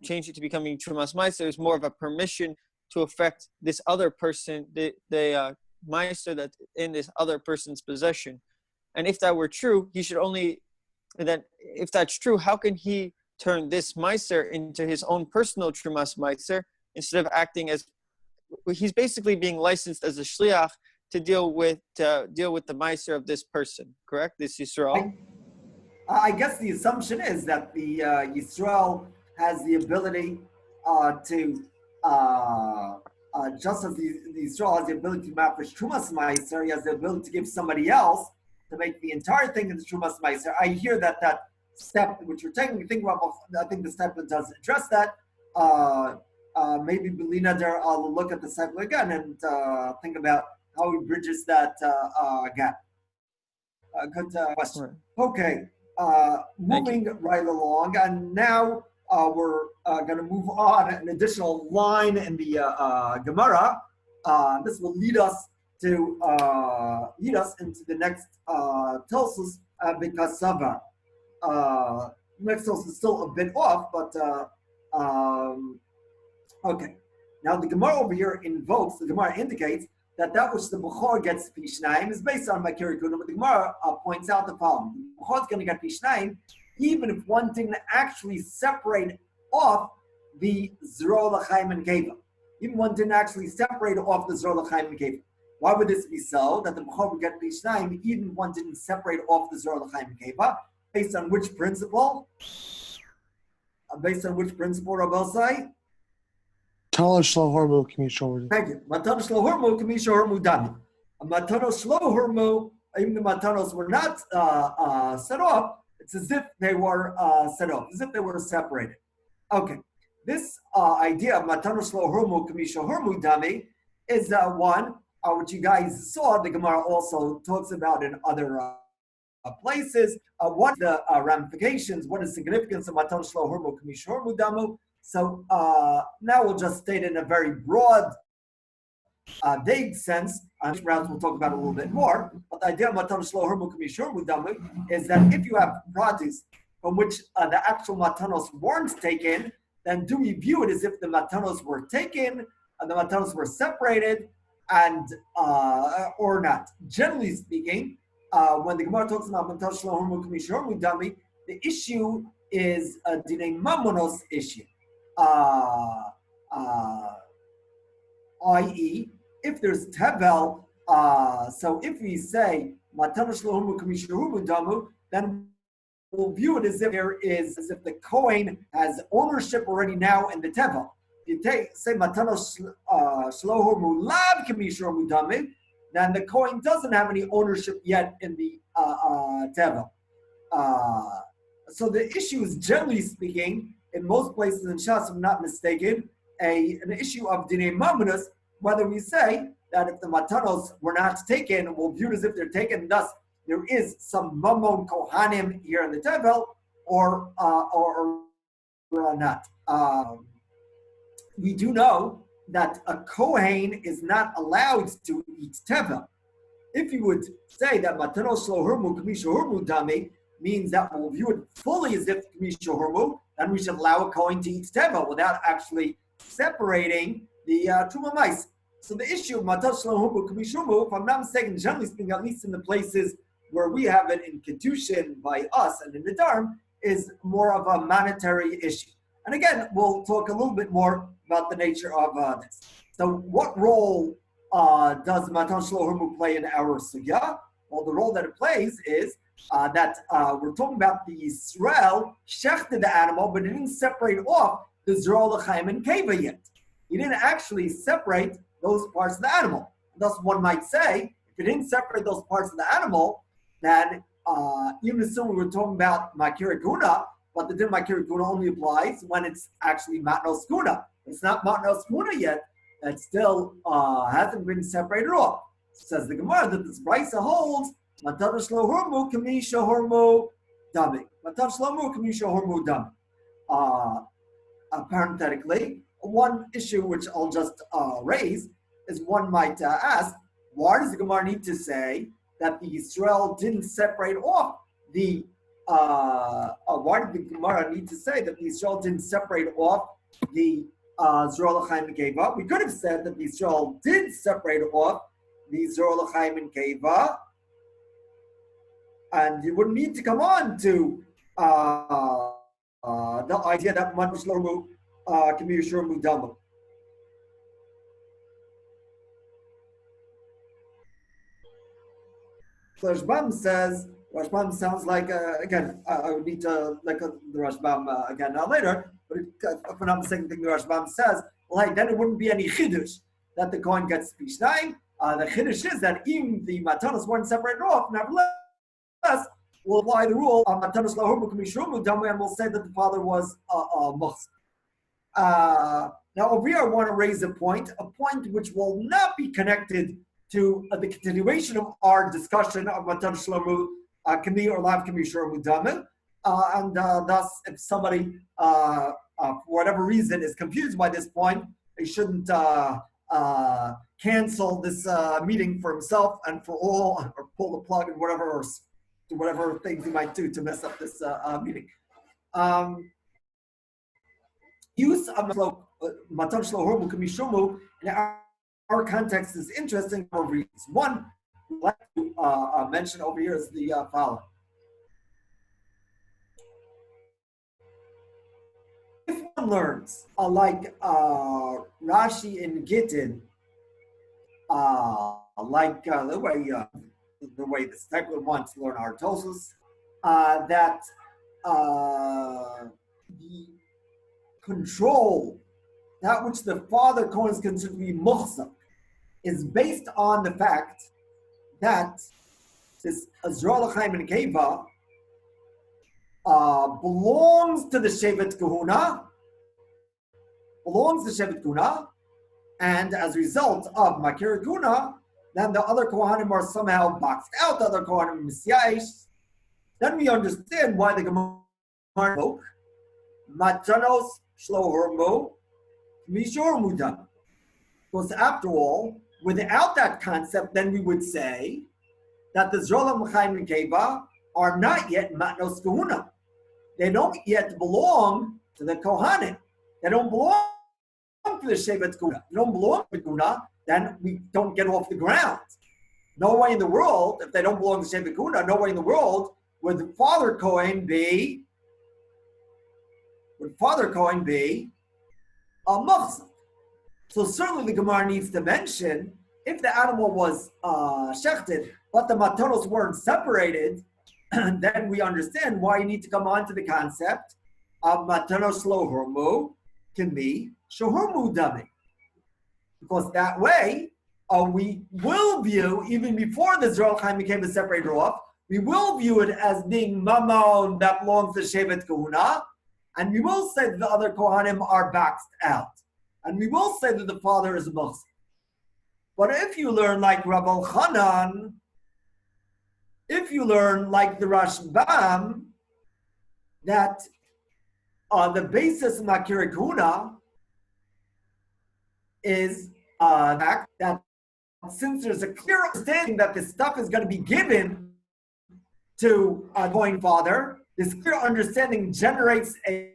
change it to becoming Trumas Ma'aser is more of a permission to affect this other person, the Ma'aser that in this other person's possession. And if that were true, he should only, and then if that's true, how can he turn this Ma'aser into his own personal Trumas Ma'aser instead of acting as, he's basically being licensed as a shliach to deal with the Ma'aser of this person, correct? This Yisrael? I guess the assumption is that the Yisrael has the ability to, just as the Yisrael has the ability to mafresh Trumas Ma'aser, he has the ability to give somebody else to make the entire thing into Trumas Ma'aser. I hear that step which you're taking, I think the step does address that. Maybe Belina there, I'll look at the step again and think about how he bridges that gap. Good question. Okay. Moving right along, and now we're going to move on an additional line in the Gemara. This will lead us into the next Tosus because Sava. Next Tosus is still a bit off, but okay. Now the Gemara over here the Gemara indicates that which the Bechor gets Pishnaim is based on Makir Kuna, but the Gemara points out the following. The Bechor is going to get Pishnaim even if one didn't actually separate off the Zerol L'chaim and Keva. Even one didn't actually separate off the Zerol L'chaim and Keva. Why would this be so? That the Bechor would get Pishnaim even if one didn't separate off the Zerol L'chaim and Keva? Based on which principle? Rabbi? Matanos shlo hormu k'misho. Thank you. Matanos shlo hormu k'misho hormu dami. Matanos shlo hormu, even the matanos were not set off, it's as if they were set off, as if they were separated. Okay. This idea of matanos shlo hormu k'misho hormu dami is one which you guys saw. The Gemara also talks about in other places. What the ramifications, what is the significance of matanos shlo hormu k'misho hormu damu? So now we'll just state in a very broad, vague sense, which perhaps we'll talk about a little bit more, but the idea of matanos shlo hormu k'misho hormu damu is that if you have produce from which the actual matanos weren't taken, then do we view it as if the matanos were taken and the matanos were separated, and or not? Generally speaking, when the Gemara talks about matanos shlo hormu k'misho hormu damu, the issue is a dinei mamonos issue. I.e., if there's tevel, so if we say matanos shlo hormu k'misho hormu damu, then we'll view it as if the Kohen has ownership already now in the Teva. If you say Matanos Shlohur Mulav Kamishur Mudame, then the Kohen doesn't have any ownership yet in the Teva. So the issue is, generally speaking, in most places in Shas, if I'm not mistaken, an issue of Dinei Mamonos, whether we say that if the Matanos were not taken, we'll view it as if they're taken, thus there is some Mamon Kohanim here in the Tevel, or not. We do know that a Kohen is not allowed to eat Tevel. If you would say that Matanos Shlohurmu Kamishohurmu Dami means that we'll view it fully as if Kamishohurmu, then we should allow a Kohen to eat Tevel without actually separating the Truma Mice. So the issue of Matanos Shlohurmu Kamishohurmu, if I'm not mistaken, generally speaking, at least in the places where we have it in Kedushin by us and in the Dharm, is more of a monetary issue. And again, we'll talk a little bit more about the nature of this. So what role does Matan Shlohurmu play in our sugya? Well, the role that it plays is that we're talking about the Yisrael shechted the animal, but it didn't separate off the Zrol L'chaim and Keva yet. He didn't actually separate those parts of the animal. Thus, one might say, if it didn't separate those parts of the animal, then even assuming we're talking about Makir Guna, but the din Makir Guna only applies when it's actually Matnos Guna. It's not Matnos Guna yet. It still hasn't been separated off. Says the Gemara that this Brisa holds Matan Shlohurmu Kamisha Hormu Dami. Matan Shlohurmu Kamisha Hormu Dami. Parenthetically, one issue which I'll just raise is one might ask, why does the Gemara need to say that the Yisrael didn't separate off the why did the Gemara need to say that the Yisrael didn't separate off the Zrol L'chaim and Keva? We could have said that the Yisrael did separate off the Zrol L'chaim and Keva, and you wouldn't need to come on to the idea that Man Shlomu can be Yishur Mudama. Rashbam says, Rashbam sounds like, again, I would need to look at the Rashbam again later, but if I'm not mistaken, the Rashbam says, well, hey, then it wouldn't be any Chiddush that the Kohen gets Pishnayim. The Chiddush is that even the Matanos weren't separated off, nevertheless, we'll apply the rule of Matanos Lahurmu Kamishrumu Damu, and we'll say that the father was Muhs. Now, over here, I want to raise a point which will not be connected to the continuation of our discussion of Matan Shlomu Kami or Lav Kami Shlomu Damu. And thus, if somebody, for whatever reason, is confused by this point, they shouldn't cancel this meeting for himself and for all, or pull the plug and whatever, or do whatever things he might do to mess up this meeting. Use of Matan Shlomu Kami Shlomu in our context is interesting for reasons. One, I'd like to mention over here is the following. If one learns, like Rashi and Gittin, like the way the Stekler wants to learn our Tosus, that the control, that which the father Kohen is considered to be muhsak, is based on the fact that this Zrol L'chaim and Keva belongs to the Shevet Kahuna, and as a result of Makir Guna, then the other Kohanim are somehow boxed out, the other Kohanim is Yaish. Then we understand why the Gemara spoke, Matanos Shlohurmu Mishur Mudan. Because after all, without that concept, then we would say that the Zrol L'chaim and Keva are not yet Matnos Kahuna. They don't yet belong to the Kohanim. They don't belong to the Shevet Guna. They don't belong to Guna, then we don't get off the ground. No way in the world, if they don't belong to Shevet Guna, no way in the world would the father Kohen be a muhsak. So certainly the Gemara needs to mention, if the animal was shechted, but the matanos weren't separated, then we understand why you need to come on to the concept of matanos lo hurmu kimi shehurmu dami. Because that way, we will view, even before the Zerol Chaim became a separator off, we will view it as being mamon that belongs to Shevet Kahuna, and we will say that the other Kohanim are boxed out. And we will say that the father is a Muhsin. But if you learn like Rav Elchanan, if you learn like the Rashbam, that the basis of Makir Kahuna is that since there's a clear understanding that this stuff is going to be given to a going father, this clear understanding generates a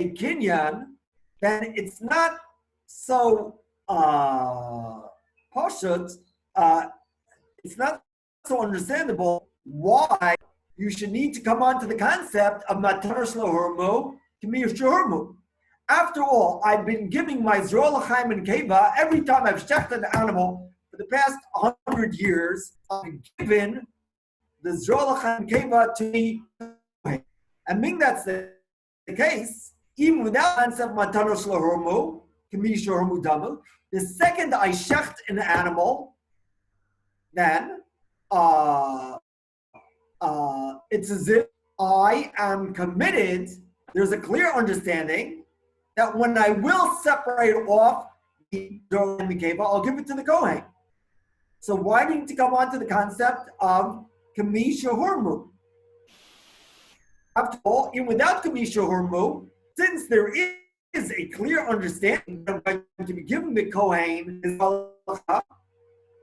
kinyan, then it's not so poshut, it's not so understandable why you should need to come on to the concept of matar shelo hurmu k'miyuv shehurmu. After all, I've been giving my Zrol L'chaim and Keva every time I've shechted an animal for the past 100 years. I've given the Zrol L'chaim and Keva to me. And being that's the case, even without the concept of Matanos L'Hormu, K'mi Shehurmu Damu, the second I shecht an animal, then it's as if I am committed. There's a clear understanding that when I will separate off the Zrol and the Keva, I'll give it to the Kohen. So why didn't you come on to the concept of K'mi Shehurmu? After all, even without K'mi Shehurmu, since there is a clear understanding that I'm going to be given the Kohen,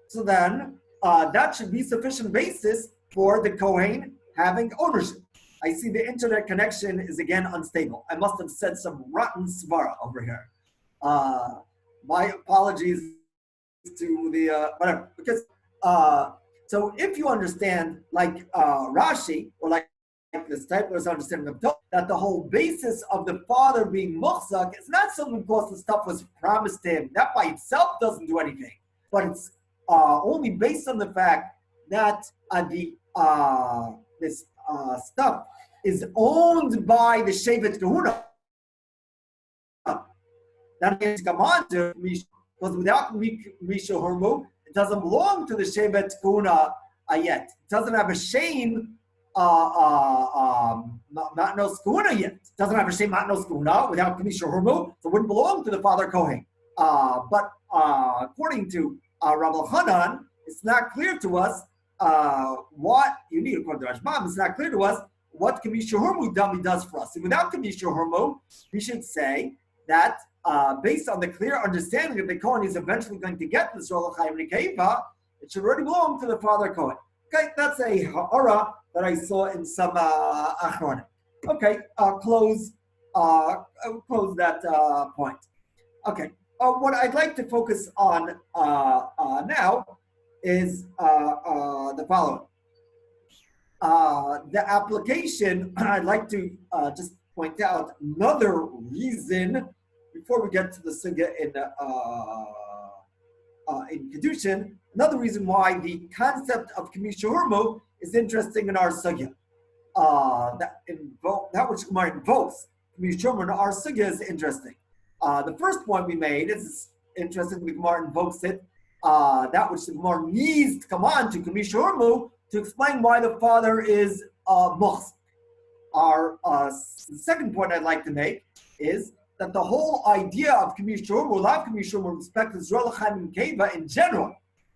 so then that should be sufficient basis for the Kohen having ownership. I see the internet connection is again unstable. I must have said some rotten svara over here. My apologies to the whatever. Because so if you understand like Rashi or like the Stipler's understanding of Torah, that the whole basis of the father being muhzak is not simply because the stuff was promised to him. That by itself doesn't do anything. But it's only based on the fact that this stuff is owned by the Shevet Kahuna. That means come on to Misha, because without Misha Hormu, it doesn't belong to the Shevet Kahuna yet. It doesn't have a shame Matnos Kahuna yet. It doesn't have a shame Matnos Kahuna without Misha Hormu, so it wouldn't belong to the father Kohen. But according to Rav Elchanan, it's not clear to us what you need, according to Rashbam, it's not clear to us what Kamisha Hormu Dami does for us. And without Kamisha Hormu, we should say that based on the clear understanding that the Kohen is eventually going to get the Zrol L'chaim Nekeva, it should already belong to the father Kohen. Okay, that's a ha'ara that I saw in some achronim. Okay, close that point. Okay, what I'd like to focus on now is the following. The application, I'd like to just point out another reason before we get to the sugya in Kedushin, another reason why the concept of Kamisha Hormu is interesting in our sugya. That which Gemara invokes, Kamisha Hormu in our sugya is interesting. The first point we made is interesting, the Gemara invokes it, that which the Gemara needs to come on to Kamisha Hormu to explain why the father is muhs. Our second point I'd like to make is that the whole idea of Kamisha Hormu, lav Kamisha Hormu, with respect to Zrol L'chaim and Keva in general,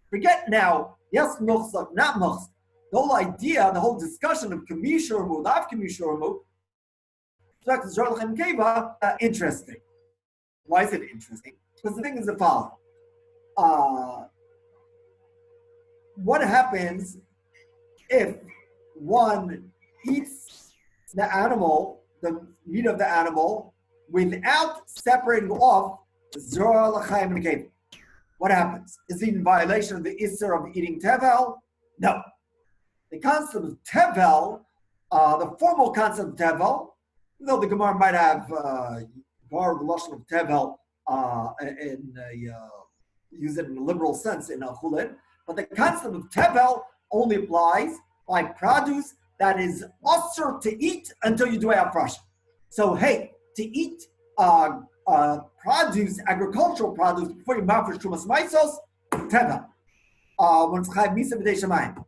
forget now, yes, muhsak, not muhs. The whole idea, the whole discussion of Kamisha Hormu, lav Kamisha Hormu, with respect to Zrol L'chaim and Keva, interesting. Why is it interesting? Because the thing is the following. What happens if one eats the animal, the meat of the animal, without separating off Zrol L'chaim and Keva? What happens? Is it in violation of the Isser of eating tevel? No. The concept of tevel, the formal concept of tevel, though the Gemara might have borrowed the lashon of tevel use it in a liberal sense in Chulin, but the concept of tevel only applies by produce that is usher to eat until you do afresh. So hey, to eat produce, agricultural produce before you mafresh trumas maisos, teva. When it's chayv misa b'dei shamayim.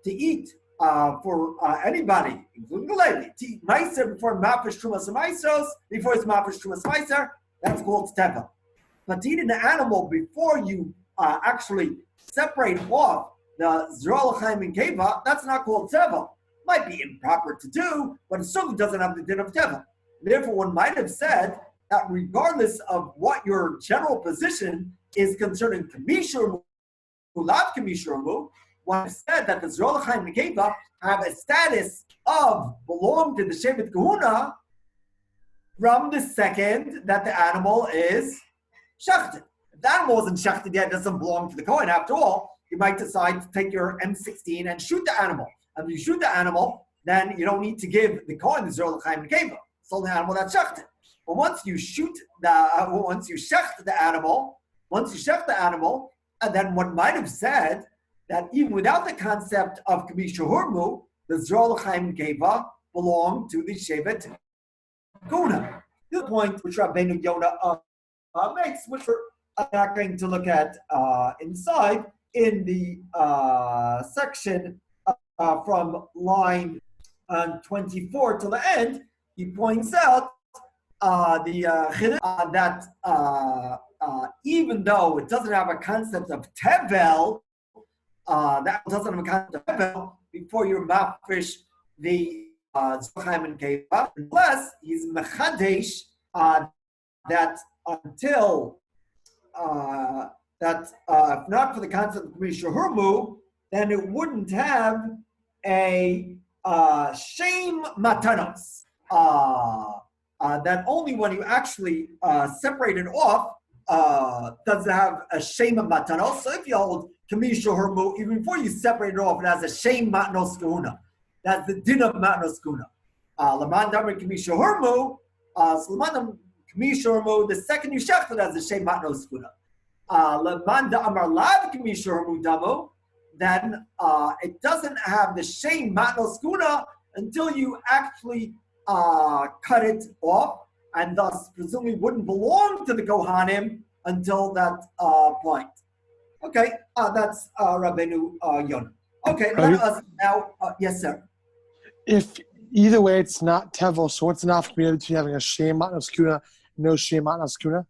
To eat for anybody, including the lady, to eat meiser before mafresh trumas maisos, before it's mafresh trumas meiser, that's called teva. But to eat an animal before you actually separate off the Zerah L'chaim and Keva, that's not called teva. Might be improper to do, but it certainly doesn't have the din of teva. Therefore, one might have said that regardless of what your general position is concerning Kamishur Mulav Kamishur, one said that the Zerah L'chaim and Keva have a status of belong to the Shevet Kahuna from the second that the animal is shechted. If the animal isn't shechted yet, it doesn't belong to the Kohen. After all, you might decide to take your M16 and shoot the animal. And when you shoot the animal, then you don't need to give the Kohen the Zerah L'chaim and Keva. It's only the animal that's shechted. But once you shecht the animal, and then one might have said that even without the concept of Kamisha Hurmu, the Zerah L'chaim and Keva belong to the Shevet Guna. The point which Rabbeinu Yonah makes, which we're not going to look at inside in the section from line 24 to the end, he points out that even though it doesn't have a concept of tevel, that doesn't have a concept of tevel before you're mafresh the Zochaim and Keva, unless he's mechadesh that until if not for the concept of Misha Hurmu, then it wouldn't have a shame matanos. That only when you actually separate it off does it have a shame matanos. So if you hold Kamisha Hurmu, even before you separate it off, it has a shame matanos kahuna. That's the din of matanos kahuna. Laman damar Kamisha Hurmu, so Laman Kamisha Hurmu, the second you shech it has a shame matanos kahuna. Laman damar lav Kamisha Hurmu damu, then it doesn't have the shame matnos kuna until you actually cut it off, and thus presumably wouldn't belong to the Kohanim until that point. Okay, that's Rabbeinu Yonah. Okay, let us now. Yes, sir. If either way it's not tevel, so what's enough between having a shame matnos kuna, no shame matnos kuna?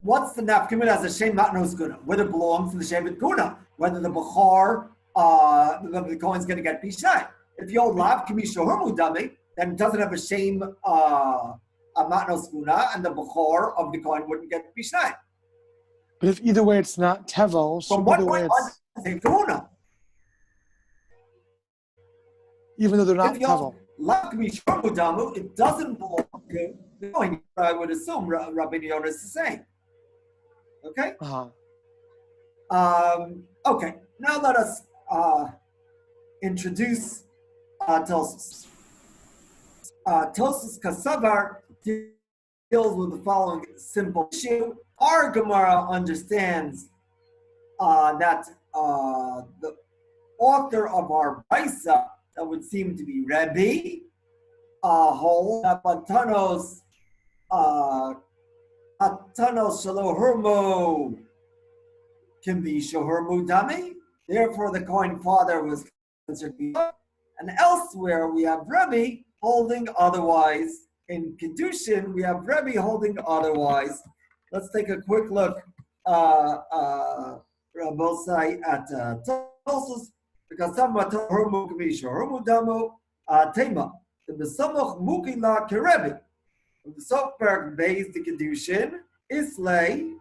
What's the nafkamina as a shem matnos guna? Whether it belongs to the shevet guna, whether the bechor, the Kohen's going to get pishnai. If you hold lav kamisha hurmu dami, then it doesn't have a shame matnos guna, and the bechor of the Kohen wouldn't get pishnai. But if either way it's not tevel, so from what either way point it's on guna? Even though they're not tevel. Lav kamisha hurmu damu, it doesn't belong to the Kohen. I would assume Rabbeinu Yonah is the same. Okay. Okay. Now let us introduce Tosus. Tosus Kasavar deals with the following simple issue. Our Gemara understands that the author of our Brisa, that would seem to be Rebbe, holds that Batanos Atanos Shalo Hurmo can be Shohurmu Dami. Therefore, the Kohen father was considered. And elsewhere, we have Rebbe holding otherwise. In Kedushin, we have Rebbe holding otherwise. Let's take a quick look, Rabosai, at Tosus, because some Hurmu can be Shohurmu Damo Tema. The Besamach Mukila Kerebbe. The Sofberg based the Kedushin, Islay,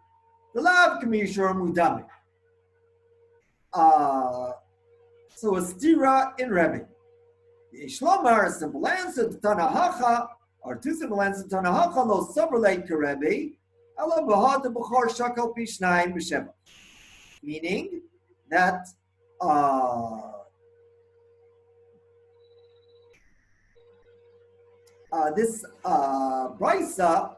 the Lav Kamishur Mudami. So a stira in Rebbe. The Ishlomar, a simple answer to Tanahacha, or two simple answers to Tanahacha, no subrelate to Rebbe, Allah Bahad the Bukhar Shakal Pishnaim B'Sheva. Meaning that this Brisa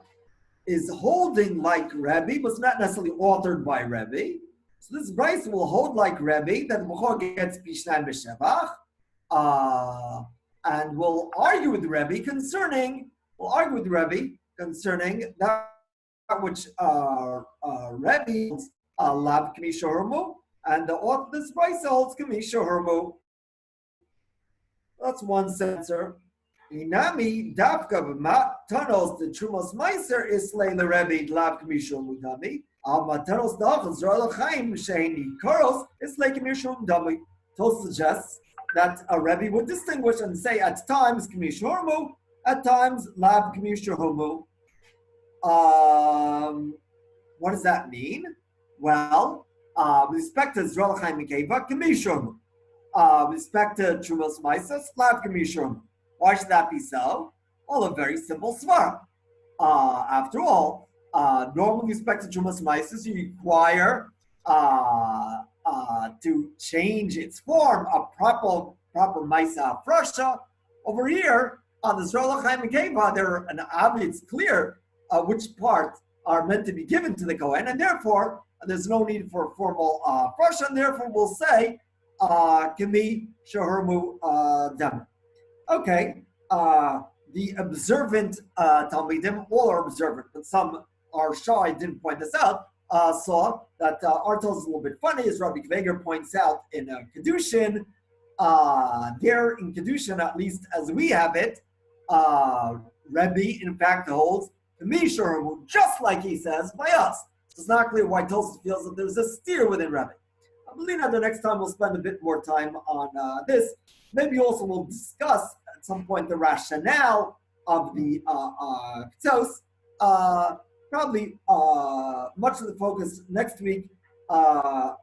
is holding like Rebbe, but it's not necessarily authored by Rebbe. So this Brisa will hold like Rebbe, that the Bechor gets Pishnaim B'Shevach, and we'll argue with the Rebbe concerning that which Rebbe lav kamisha hermu, and the author of this price holds kamisha hermu. That's one answer. Inami dafka b'matanos the trumos meiser is leila Rebbe lav kamisha hermu. Al matanos dachas royal chaim sheini karos is like kamisha hermu. Tos suggests that a Rebbe would distinguish and say at times kamisha hermu, at times lav kamisha hermu. What does that mean? Well, with respect to Zrol Chaim Mikeva, Kamishum. With respect to Trumos Maisa, Slav Kamishum. Why should that be so? Well, a very simple svara. After all, normally with respect to Trumos Maisa, you require to change its form, a proper Maisa Frasha. Over here, on the Zrol Chaim Mikeva, it's clear which parts are meant to be given to the Kohen, and therefore there's no need for a formal frasha, and therefore we'll say Kimi Shahermu Dem. Okay, the observant Talmidim, all are observant, but some are shy, didn't point this out, saw that our Torah is a little bit funny, as Rabbi Kveger points out in Kedushin. There in Kedushin, at least as we have it, Rebbe in fact holds Misharim, just like he says by us. So it's not clear why Tosfos feels that there's a steer within Rebbe. I believe that the next time we'll spend a bit more time on this. Maybe also we'll discuss at some point the rationale of the Ktos. Probably much of the focus next week. Bezras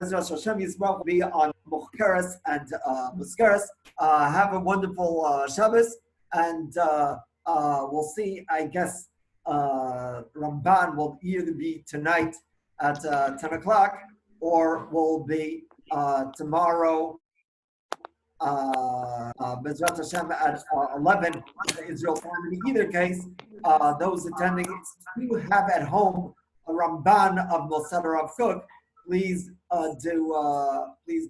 Hashem Yisrael will be on Mukhkeres and Muskeres. Have a wonderful Shabbos, and we'll see. I guess Ramban will either be tonight at 10 o'clock or will be tomorrow, Bezrat Hashem at 11 Israel time. In either case, those attending, if you have at home a Ramban of Moshe Rav Kook, please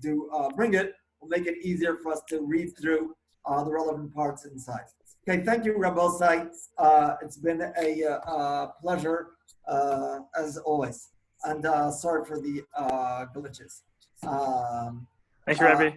do bring it. We'll make it easier for us to read through the relevant parts inside. Okay, thank you, Rabbi Sai. It's been a pleasure as always, and sorry for the glitches. Thank you, Rabbi.